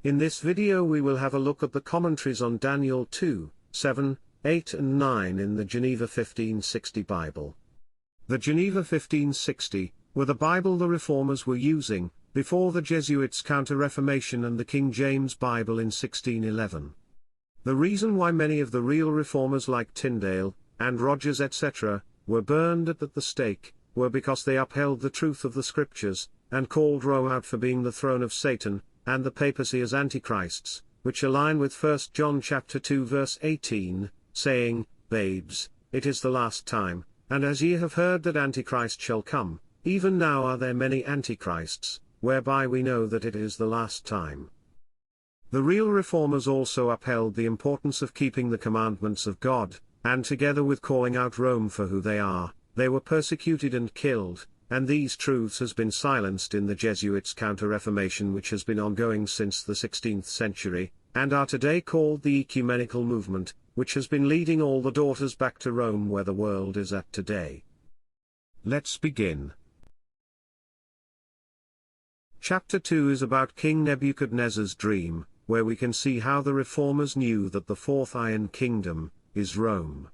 In this video we will have a look at the commentaries on Daniel 2, 7, 8 and 9 in the Geneva 1560 Bible. The Geneva 1560 were the Bible the Reformers were using before the Jesuits' Counter-Reformation and the King James Bible in 1611. The reason why many of the real Reformers like Tyndale and Rogers etc. were burned at the stake were because they upheld the truth of the Scriptures and called Rome out for being the throne of Satan and the papacy as antichrists, which align with 1 John chapter 2 verse 18, saying, "Babes, it is the last time, and as ye have heard that Antichrist shall come, even now are there many antichrists, whereby we know that it is the last time." The real Reformers also upheld the importance of keeping the commandments of God, and together with calling out Rome for who they are, they were persecuted and killed, and these truths has been silenced in the Jesuits' Counter-Reformation, which has been ongoing since the 16th century, and are today called the ecumenical movement, which has been leading all the daughters back to Rome where the world is at today. Let's begin. Chapter 2 is about King Nebuchadnezzar's dream, where we can see how the Reformers knew that the fourth Iron Kingdom is Rome.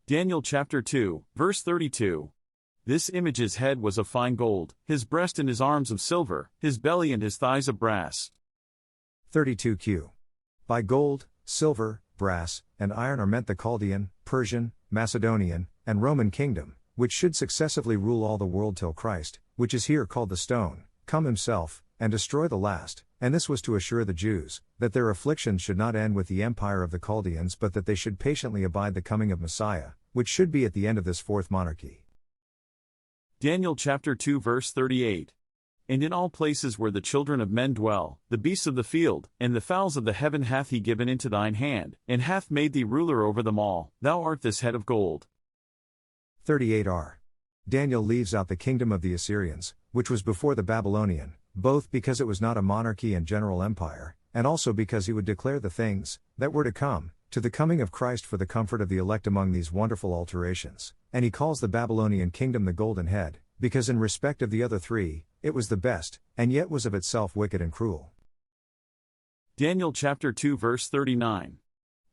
Daniel chapter 2, verse 32. This image's head was of fine gold, his breast and his arms of silver, his belly and his thighs of brass. 32q. By gold, silver, brass, and iron are meant the Chaldean, Persian, Macedonian, and Roman kingdom, which should successively rule all the world till Christ, which is here called the stone, come himself, and destroy the last, and this was to assure the Jews, that their afflictions should not end with the empire of the Chaldeans but that they should patiently abide the coming of Messiah, which should be at the end of this fourth monarchy. Daniel chapter 2 verse 38. And in all places where the children of men dwell, the beasts of the field, and the fowls of the heaven hath he given into thine hand, and hath made thee ruler over them all, thou art this head of gold. 38r. Daniel leaves out the kingdom of the Assyrians, which was before the Babylonian, both because it was not a monarchy and general empire, and also because he would declare the things that were to come, to the coming of Christ for the comfort of the elect among these wonderful alterations, and he calls the Babylonian kingdom the golden head, because in respect of the other three, it was the best, and yet was of itself wicked and cruel. Daniel chapter 2 verse 39.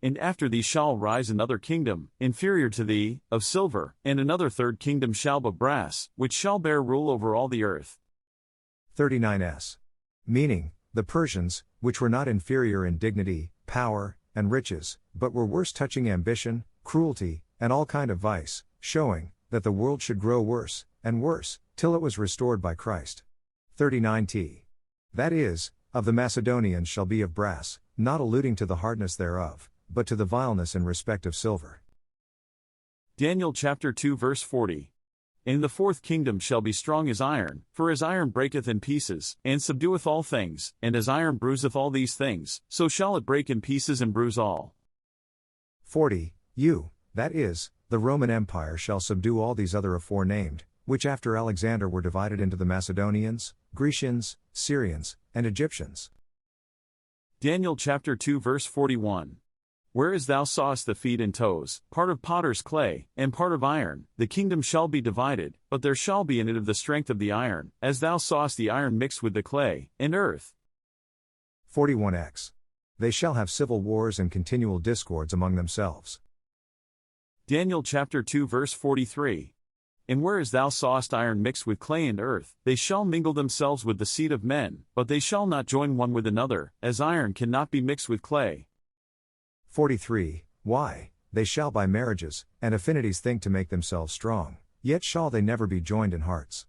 And after thee shall rise another kingdom, inferior to thee, of silver, and another third kingdom shall be of brass, which shall bear rule over all the earth. 39s. Meaning, the Persians, which were not inferior in dignity, power, and riches, but were worse touching ambition, cruelty, and all kind of vice, showing that the world should grow worse, and worse, till it was restored by Christ. 39t. That is, of the Macedonians shall be of brass, not alluding to the hardness thereof, but to the vileness in respect of silver. Daniel chapter 2 verse 40. And the fourth kingdom shall be strong as iron, for as iron breaketh in pieces, and subdueth all things, and as iron bruiseth all these things, so shall it break in pieces and bruise all. 40. That is, the Roman Empire shall subdue all these other aforenamed, which after Alexander were divided into the Macedonians, Grecians, Syrians, and Egyptians. Daniel chapter 2 verse 41. Whereas thou sawest the feet and toes, part of potter's clay, and part of iron, the kingdom shall be divided, but there shall be in it of the strength of the iron, as thou sawest the iron mixed with the clay, and earth. 41x. They shall have civil wars and continual discords among themselves. Daniel chapter 2 verse 43. And whereas thou sawest iron mixed with clay and earth, they shall mingle themselves with the seed of men, but they shall not join one with another, as iron cannot be mixed with clay. 43. Why, they shall by marriages and affinities think to make themselves strong, yet shall they never be joined in hearts.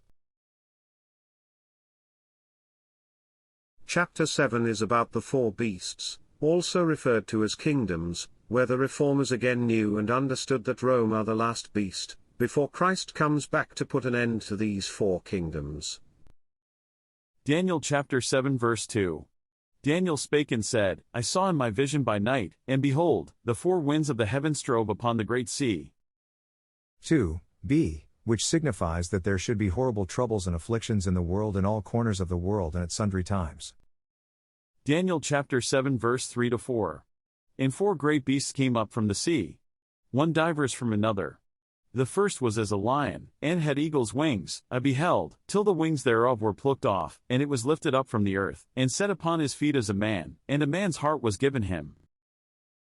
Chapter 7 is about the four beasts, also referred to as kingdoms, where the Reformers again knew and understood that Rome are the last beast, before Christ comes back to put an end to these four kingdoms. Daniel chapter 7 verse 2. Daniel spake and said, I saw in my vision by night, and behold, the four winds of the heaven strove upon the great sea. 2b, which signifies that there should be horrible troubles and afflictions in the world in all corners of the world and at sundry times. Daniel chapter 7 verse 3-4. And four great beasts came up from the sea, one diverse from another. The first was as a lion, and had eagle's wings, I beheld, till the wings thereof were plucked off, and it was lifted up from the earth, and set upon his feet as a man, and a man's heart was given him.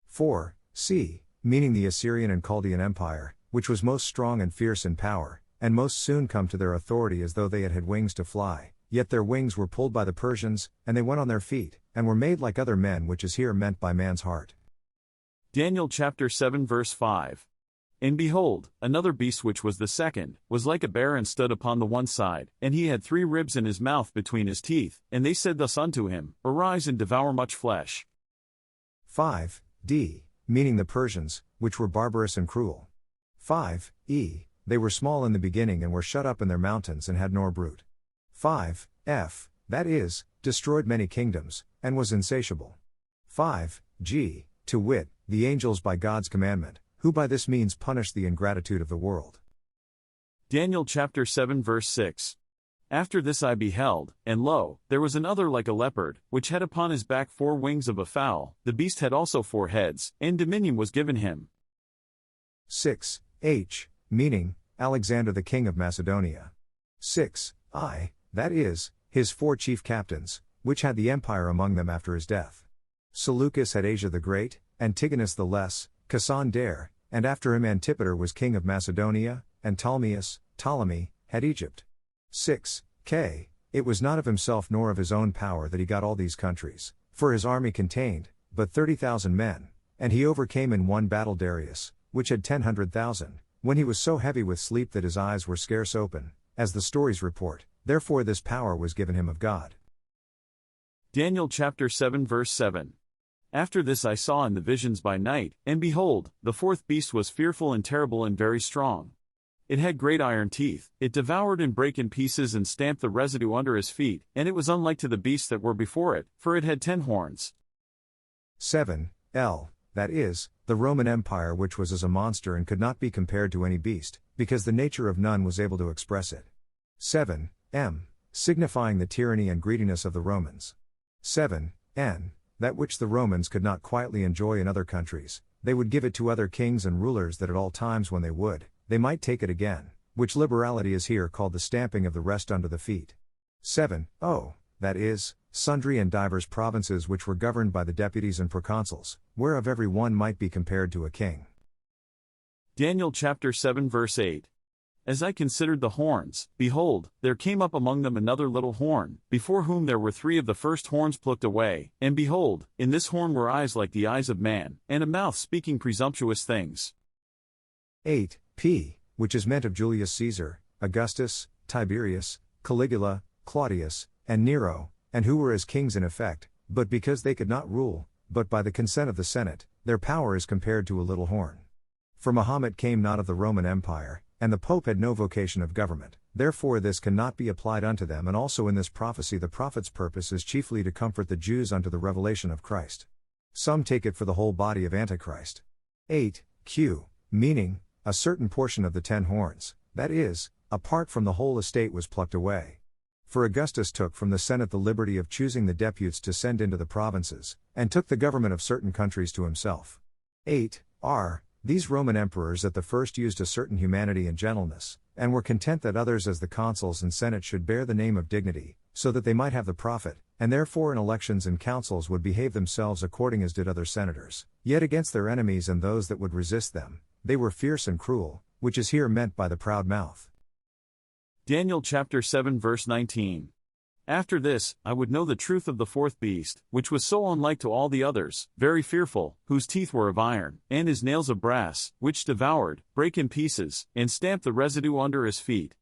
4. C. Meaning the Assyrian and Chaldean Empire, which was most strong and fierce in power, and most soon come to their authority as though they had had wings to fly, yet their wings were pulled by the Persians, and they went on their feet, and were made like other men, which is here meant by man's heart. Daniel chapter 7 verse 5. And behold, another beast which was the second, was like a bear and stood upon the one side, and he had 3 ribs in his mouth between his teeth, and they said thus unto him, Arise and devour much flesh. 5. D. Meaning the Persians, which were barbarous and cruel. 5. E. They were small in the beginning and were shut up in their mountains and had nor brute. 5. F. That is, destroyed many kingdoms, and was insatiable. 5. G. To wit, the angels by God's commandment, who by this means punish the ingratitude of the world. Daniel chapter 7 verse 6. After this I beheld, and lo, there was another like a leopard, which had upon his back 4 wings of a fowl, the beast had also 4 heads, and dominion was given him. 6. H. Meaning, Alexander the king of Macedonia. 6. I. That is, his 4 chief captains, which had the empire among them after his death. Seleucus had Asia the Great, Antigonus the Less, Cassander, and after him Antipater was king of Macedonia, and Ptolemy, had Egypt. 6. K. It was not of himself nor of his own power that he got all these countries, for his army contained but 30,000 men, and he overcame in one battle Darius, which had 10,000, when he was so heavy with sleep that his eyes were scarce open, as the stories report, therefore this power was given him of God. Daniel chapter 7 verse 7. After this I saw in the visions by night, and behold, the 4th beast was fearful and terrible and very strong. It had great iron teeth, it devoured and brake in pieces and stamped the residue under his feet, and it was unlike to the beasts that were before it, for it had 10 horns. 7. L. That is, the Roman Empire, which was as a monster and could not be compared to any beast, because the nature of none was able to express it. 7. M. Signifying the tyranny and greediness of the Romans. 7. N. That which the Romans could not quietly enjoy in other countries, they would give it to other kings and rulers, that at all times when they would, they might take it again, which liberality is here called the stamping of the rest under the feet. 7. O. That is, sundry and divers provinces which were governed by the deputies and proconsuls, whereof every one might be compared to a king. Daniel chapter 7 verse 8. As I considered the horns, behold, there came up among them another little horn, before whom there were 3 of the first horns plucked away, and behold, in this horn were eyes like the eyes of man, and a mouth speaking presumptuous things. 8. P. Which is meant of Julius Caesar, Augustus, Tiberius, Caligula, Claudius, and Nero, and who were as kings in effect, but because they could not rule, but by the consent of the Senate, their power is compared to a little horn. For Mahomet came not of the Roman Empire, and the Pope had no vocation of government, therefore this cannot be applied unto them, and also in this prophecy the prophet's purpose is chiefly to comfort the Jews unto the revelation of Christ. Some take it for the whole body of Antichrist. 8. Q. Meaning, a certain portion of the 10 horns, that is, apart from the whole estate was plucked away. For Augustus took from the Senate the liberty of choosing the deputes to send into the provinces, and took the government of certain countries to himself. 8. R. These Roman emperors at the first used a certain humanity and gentleness, and were content that others as the consuls and senate should bear the name of dignity, so that they might have the profit, and therefore in elections and councils would behave themselves according as did other senators, yet against their enemies and those that would resist them, they were fierce and cruel, which is here meant by the proud mouth. Daniel chapter 7 verse 19. After this, I would know the truth of the 4th beast, which was so unlike to all the others, very fearful, whose teeth were of iron, and his nails of brass, which devoured, brake in pieces, and stamped the residue under his feet.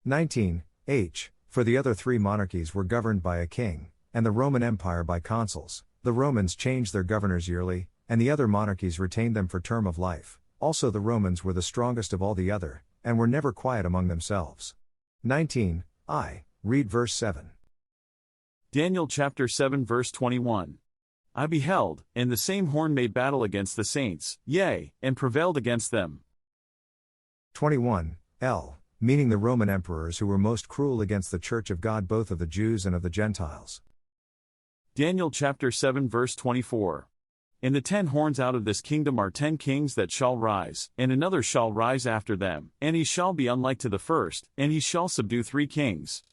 19. H. For the other 3 monarchies were governed by a king, and the Roman Empire by consuls. The Romans changed their governors yearly, and the other monarchies retained them for term of life. Also the Romans were the strongest of all the other, and were never quiet among themselves. 19. I. Read verse 7. Daniel chapter 7 verse 21. I beheld, and the same horn made battle against the saints, yea, and prevailed against them. 21. L. Meaning the Roman emperors who were most cruel against the church of God, both of the Jews and of the Gentiles. Daniel chapter 7 verse 24. And the 10 horns out of this kingdom are 10 kings that shall rise, and another shall rise after them, and he shall be unlike to the first, and he shall subdue 3 kings.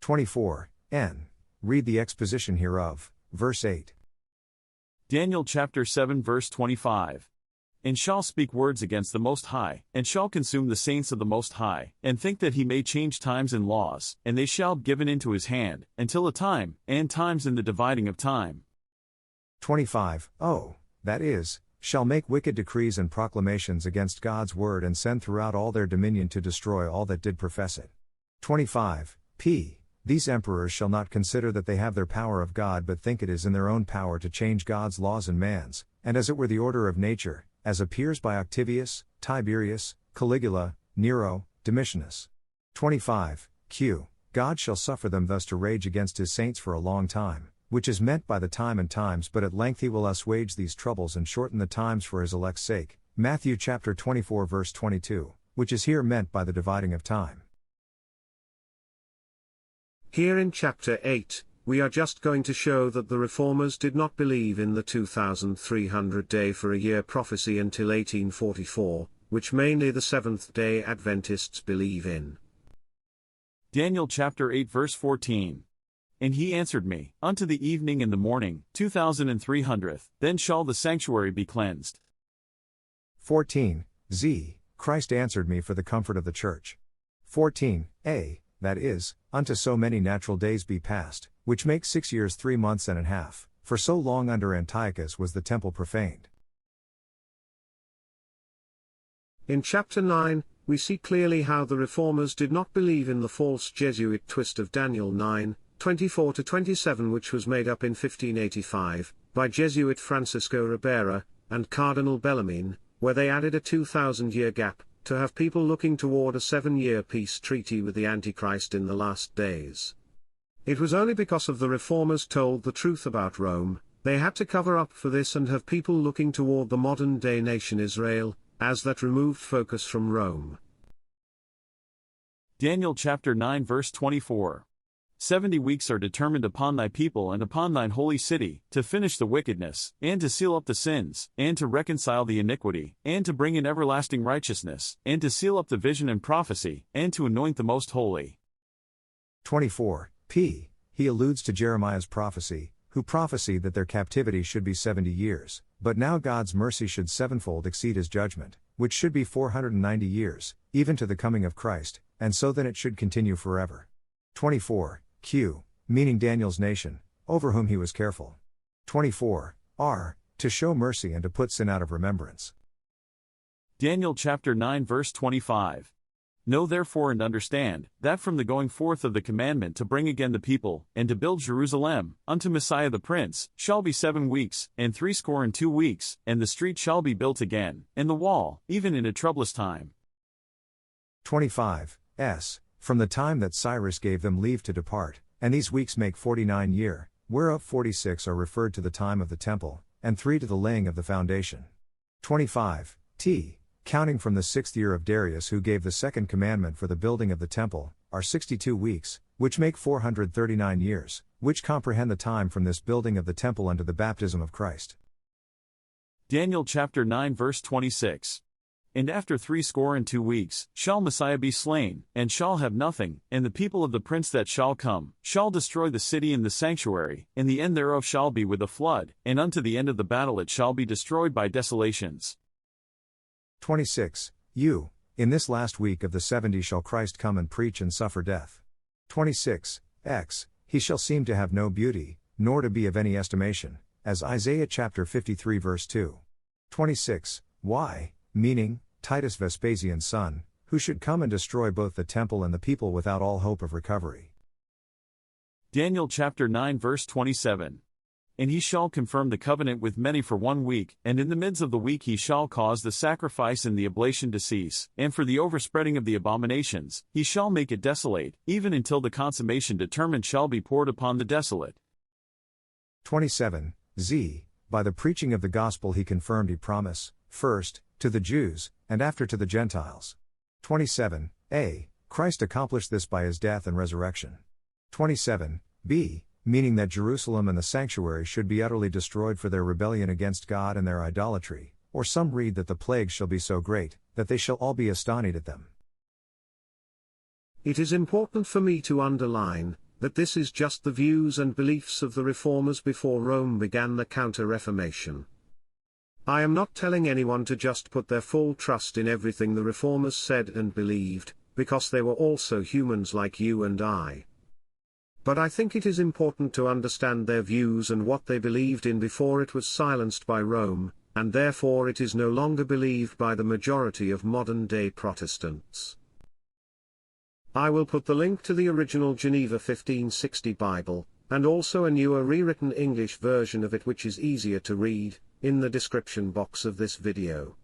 24. N. Read the exposition hereof, verse 8. Daniel chapter 7 verse 25. And shall speak words against the Most High, and shall consume the saints of the Most High, and think that he may change times and laws, and they shall be given into his hand, until a time, and times in the dividing of time. 25. Oh, that is, shall make wicked decrees and proclamations against God's word and send throughout all their dominion to destroy all that did profess it. 25. P. These emperors shall not consider that they have their power of God but think it is in their own power to change God's laws and man's, and as it were the order of nature, as appears by Octavius, Tiberius, Caligula, Nero, Domitianus. 25. Q. God shall suffer them thus to rage against his saints for a long time, which is meant by the time and times, but at length he will assuage these troubles and shorten the times for his elect's sake. Matthew chapter 24 verse 22, which is here meant by the dividing of time. Here in chapter 8, we are just going to show that the Reformers did not believe in the 2300 day for a year prophecy until 1844, which mainly the Seventh-day Adventists believe in. Daniel chapter 8 verse 14. And he answered me, unto the evening and the morning, 2300, then shall the sanctuary be cleansed. 14. Z. Christ answered me for the comfort of the church. 14. A. That is, unto so many natural days be past, which make 6 years 3 months and a half, for so long under Antiochus was the temple profaned. In chapter 9, we see clearly how the Reformers did not believe in the false Jesuit twist of Daniel 9, 24-27, which was made up in 1585, by Jesuit Francisco Ribera, and Cardinal Bellarmine, where they added a 2,000-year gap, to have people looking toward a 7-year peace treaty with the Antichrist in the last days. It was only because of the Reformers told the truth about Rome, they had to cover up for this and have people looking toward the modern-day nation Israel, as that removed focus from Rome. Daniel chapter 9 verse 24. 70 weeks are determined upon thy people and upon thine holy city, to finish the wickedness, and to seal up the sins, and to reconcile the iniquity, and to bring in everlasting righteousness, and to seal up the vision and prophecy, and to anoint the most holy. 24. P. He alludes to Jeremiah's prophecy, who prophesied that their captivity should be 70 years, but now God's mercy should sevenfold exceed his judgment, which should be 490 years, even to the coming of Christ, and so then it should continue forever. 24. Q. Meaning Daniel's nation, over whom he was careful. 24. R. To show mercy and to put sin out of remembrance. Daniel chapter 9 verse 25. Know therefore and understand, that from the going forth of the commandment to bring again the people, and to build Jerusalem, unto Messiah the Prince, shall be 7 weeks, and 62 weeks, and the street shall be built again, and the wall, even in a troublous time. 25. S. From the time that Cyrus gave them leave to depart, and these weeks make 49 year, whereof 46 are referred to the time of the temple, and 3 to the laying of the foundation. 25. T. Counting from the 6th year of Darius, who gave the second commandment for the building of the temple, are 62 weeks, which make 439 years, which comprehend the time from this building of the temple unto the baptism of Christ. Daniel chapter 9 verse 26. And after 62 weeks, shall Messiah be slain, and shall have nothing, and the people of the prince that shall come, shall destroy the city and the sanctuary, and the end thereof shall be with a flood, and unto the end of the battle it shall be destroyed by desolations. 26. U. In this last week of the 70 shall Christ come and preach and suffer death. 26. X. He shall seem to have no beauty, nor to be of any estimation, as Isaiah chapter 53 verse 2. 26. Y. Meaning, Titus Vespasian's son, who should come and destroy both the temple and the people without all hope of recovery. Daniel chapter 9 verse 27. And he shall confirm the covenant with many for 1 week, and in the midst of the week he shall cause the sacrifice and the oblation to cease, and for the overspreading of the abominations, he shall make it desolate, even until the consummation determined shall be poured upon the desolate. 27. Z. By the preaching of the gospel he confirmed his promise, first, to the Jews, and after to the Gentiles. 27. A. Christ accomplished this by his death and resurrection. 27. B. meaning that Jerusalem and the sanctuary should be utterly destroyed for their rebellion against God and their idolatry, or some read that the plagues shall be so great, that they shall all be astonished at them. It is important for me to underline that this is just the views and beliefs of the reformers before Rome began the Counter-Reformation. I am not telling anyone to just put their full trust in everything the reformers said and believed, because they were also humans like you and I. But I think it is important to understand their views and what they believed in before it was silenced by Rome, and therefore it is no longer believed by the majority of modern-day Protestants. I will put the link to the original Geneva 1560 Bible, and also a newer rewritten English version of it which is easier to read, in the description box of this video.